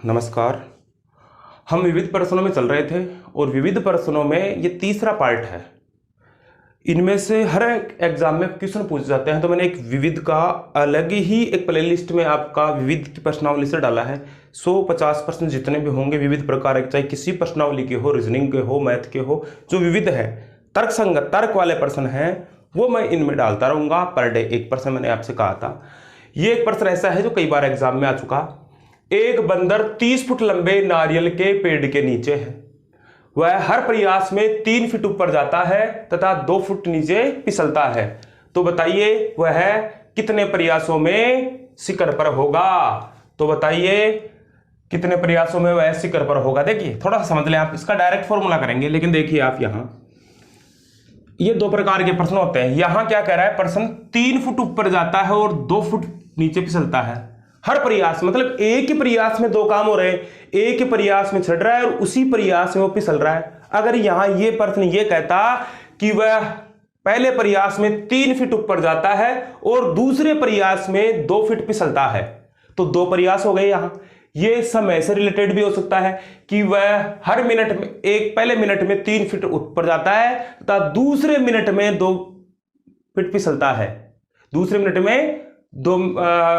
नमस्कार। हम विविध प्रश्नों में चल रहे थे और विविध प्रश्नों में ये तीसरा पार्ट है। इनमें से हर एक एग्जाम में क्वेश्चन पूछे जाते हैं, तो मैंने एक विविध का अलग ही एक प्लेलिस्ट में आपका विविध की प्रश्नावली से डाला है। 150% जितने भी होंगे विविध प्रकार के, चाहे किसी प्रश्नावली के हो, रीजनिंग के हो, मैथ के हो, जो विविध है, तर्क संगत तर्क वाले प्रश्न हैं, वो मैं इनमें डालता रहूँगा। पर डे एक प्रश्न मैंने आपसे कहा था। ये एक प्रश्न ऐसा है जो कई बार एग्जाम में आ चुका। एक बंदर 30 फुट लंबे नारियल के पेड़ के नीचे है। वह हर प्रयास में 3 फीट ऊपर जाता है तथा 2 फुट नीचे फिसलता है। तो बताइए वह कितने प्रयासों में शिखर पर होगा। तो बताइए कितने प्रयासों में वह शिखर पर होगा। देखिए थोड़ा सा समझ लें आप, इसका डायरेक्ट फॉर्मूला करेंगे, लेकिन देखिए आप यहां ये 2 प्रकार के प्रश्न होते हैं। यहां क्या कह रहा है प्रश्न, 3 फुट ऊपर जाता है और 2 फुट नीचे फिसलता है। हर प्रयास मतलब एक ही प्रयास में 2 काम हो रहे हैं। एक ही प्रयास में चढ़ रहा है और उसी प्रयास में वो फिसल रहा है। अगर यहां ये प्रश्न ये कहता कि वह पहले प्रयास में 3 फीट ऊपर जाता है और दूसरे प्रयास में 2 फीट फिसलता है, तो 2 प्रयास हो गए। यहां ये समय से रिलेटेड भी हो सकता है कि वह हर मिनट में पहले मिनट में 3 फीट ऊपर जाता है तथा दूसरे मिनट में 2 फीट फिसलता है, दूसरे मिनट में 2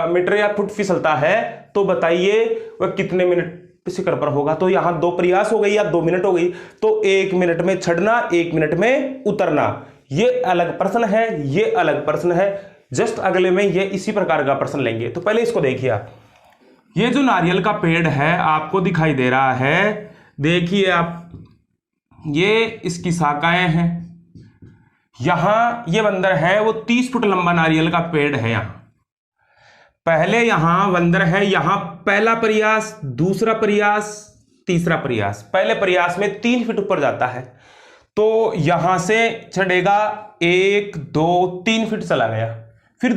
मीटर या फुट फिसलता है। तो बताइए वह कितने मिनट शिखर पर होगा। तो यहां 2 प्रयास हो गई या 2 मिनट हो गई। तो 1 मिनट में चढ़ना, 1 मिनट में उतरना, ये अलग प्रश्न है, ये अलग प्रश्न है। जस्ट अगले में ये इसी प्रकार का प्रश्न लेंगे। तो पहले इसको देखिए आप, ये जो नारियल का पेड़ है आपको दिखाई दे रहा है, देखिए आप, ये इसकी शाखाएं हैं। यहां ये बंदर है वो 30 फुट लंबा नारियल का पेड़ है। यहां पहले यहां बंदर है, यहां पहला प्रयास, दूसरा प्रयास, तीसरा प्रयास। पहले प्रयास में 3 फीट ऊपर जाता है, तो यहां से चढ़ेगा 1 2 3 फीट चला गया। फिर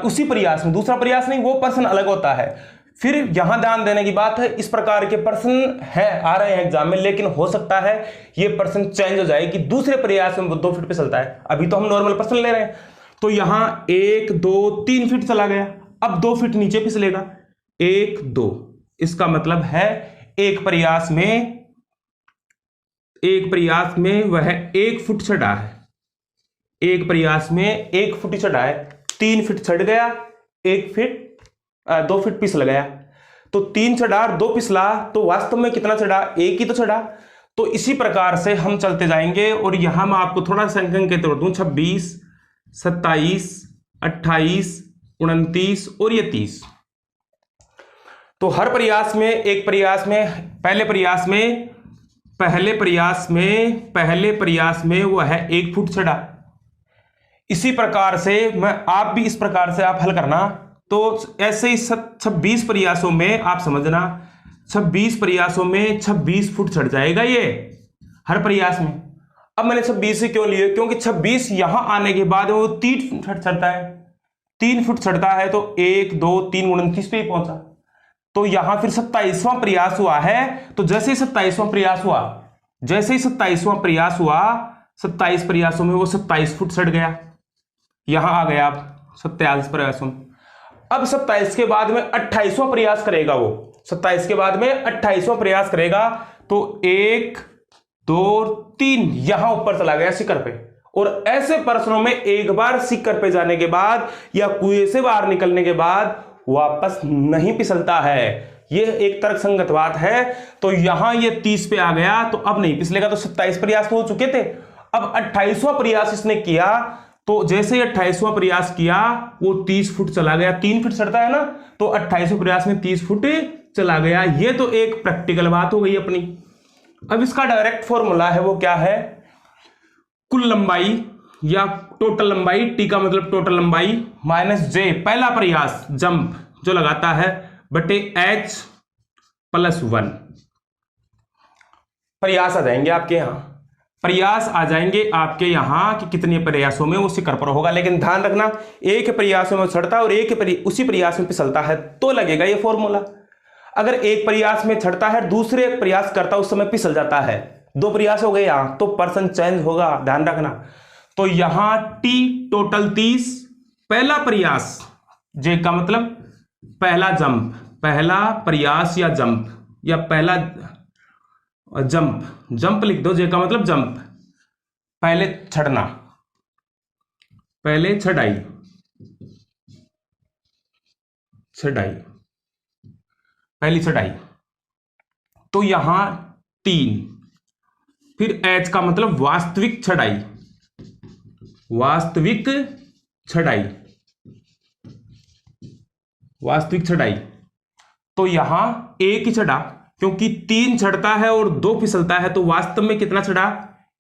उसी प्रयास में, दूसरा प्रयास नहीं, वो प्रश्न अलग होता है। फिर यहां ध्यान देने की बात है, इस प्रकार के प्रश्न है आ रहे हैं एग्जाम में, लेकिन हो सकता है ये प्रश्न चेंज हो जाए कि दूसरे प्रयास में 2 फीट पे चलता है। अभी तो हम नॉर्मल प्रश्न ले रहे हैं। तो यहां 1 2 3 फीट चला गया, अब 2 फीट नीचे फिसलेगा, 1 2। इसका मतलब है एक प्रयास में वह 1 फुट चढ़ा है। एक प्रयास में 1 फुट चढ़ा है, 3 फीट चढ़ गया, 2 फीट फिसल गया। तो 3 चढ़ा, 2 फिसला, तो वास्तव में कितना चढ़ा, 1 ही तो चढ़ा। तो इसी प्रकार से हम चलते जाएंगे। और यहां मैं आपको थोड़ा संख्या के तौर दूं, 26 27 28 29 और ये 30। तो हर प्रयास में, एक प्रयास में, पहले प्रयास में वो है 1 फुट चढ़ा। इसी प्रकार से आप भी इस प्रकार से आप हल करना। तो ऐसे ही 26 प्रयासों में आप समझना, 26 प्रयासों में 26 फुट चढ़ जाएगा ये हर प्रयास में। अब मैंने 26 से क्यों लिए, क्योंकि 26 यहां आने के बाद वो 3 फुट चढ़ता है, 3 फुट चढ़ता है, तो 1 2 3 29 पे ही पहुंचा। तो यहां फिर 27वां प्रयास हुआ है। तो जैसे ही 27वां प्रयास हुआ, 27 प्रयासों में वो 27 फुट चढ़ गया। यहां आ गया आप 27 प्रयासों में। अब 27 के बाद में 28वां प्रयास करेगा वो, 27 के बाद में 28वां प्रयास करेगा, तो 1 2 3 यहां ऊपर चला गया शिखर पे। और ऐसे प्रश्नों में एक बार शिखर पे जाने के बाद या कुएं से बाहर निकलने के बाद वापस नहीं फिसलता है। यह एक तर्कसंगत बात है। तो यहां ये 30 पे आ गया, तो अब नहीं फिसलेगा। तो 27 प्रयास तो हो चुके थे, अब 28वां प्रयास इसने किया। तो जैसे ही 28वां प्रयास किया वो 30 फुट चला गया, 3 फुट चढ़ता है ना, तो 28वें प्रयास में 30 फुट चला गया। ये तो एक प्रैक्टिकल बात हो गई अपनी। अब इसका डायरेक्ट फॉर्मूला है, वो क्या है, कुल लंबाई या टोटल लंबाई, टी का मतलब टोटल लंबाई, माइनस जे पहला प्रयास जंप जो लगाता है, बटे h + 1। प्रयास आ जाएंगे आपके यहां, प्रयास आ जाएंगे आपके यहां कि कितने प्रयासों में वो शिखर पर होगा। लेकिन ध्यान रखना, एक प्रयासों में चढ़ता है और उसी प्रयास में फिसलता है, तो लगेगा ये फॉर्मूला। अगर एक प्रयास में चढ़ता है, दूसरे प्रयास करता है, उस समय फिसल जाता है, 2 प्रयास हो गए यहां, तो पर्सन चेंज होगा, ध्यान रखना। तो यहां टी टोटल 30, पहला प्रयास, जे का मतलब पहला जंप, पहला प्रयास या जंप, या पहला जंप, जंप लिख दो, जे का मतलब जंप, पहले चढ़ना, पहले चढ़ाई, चढ़ाई, पहली चढ़ाई, तो यहां 3। फिर एच का मतलब वास्तविक चढ़ाई, वास्तविक चढ़ाई, वास्तविक चढ़ाई, तो यहां एक ही चढ़ा, क्योंकि 3 चढ़ता है और 2 फिसलता है, तो वास्तव में कितना चढ़ा,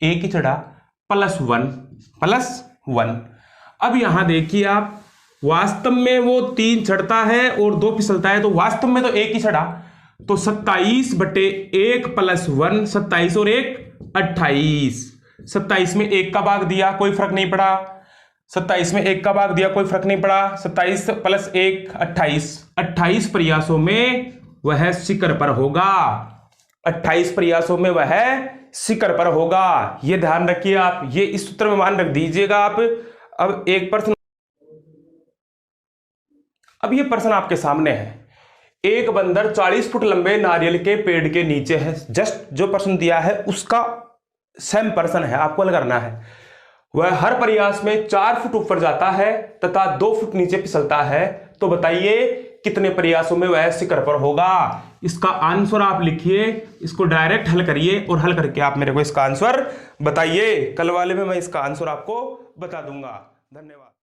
एक ही चढ़ा, +1, +1। अब यहां देखिए आप, वास्तव में वो 3 चढ़ता है और 2 फिसलता है, तो वास्तव में तो एक ही चढ़ा, तो 27/1 + 1, 27 और 1 28। 27 में 1 का भाग दिया, कोई फर्क नहीं पड़ा, 27 में 1 का भाग दिया, कोई फर्क नहीं पड़ा, 27 + 1 28। 28 प्रयासों में वह शिखर पर होगा, 28 प्रयासों में वह शिखर पर होगा। यह ध्यान रखिए आप, ये इस सूत्र में मान रख दीजिएगा आप। अब एक प्रश्न, अब ये प्रश्न आपके सामने है, एक बंदर 40 फुट लंबे नारियल के पेड़ के नीचे है। जस्ट जो प्रश्न दिया है उसका सेम प्रश्न है, आपको हल करना है। वह हर प्रयास में 4 फुट ऊपर जाता है तथा 2 फुट नीचे फिसलता है, तो बताइए कितने प्रयासों में वह शिखर पर होगा। इसका आंसर आप लिखिए, इसको डायरेक्ट हल करिए और हल करके आप मेरे को इसका आंसर बताइए। कल वाले में मैं इसका आंसर आपको बता दूंगा। धन्यवाद।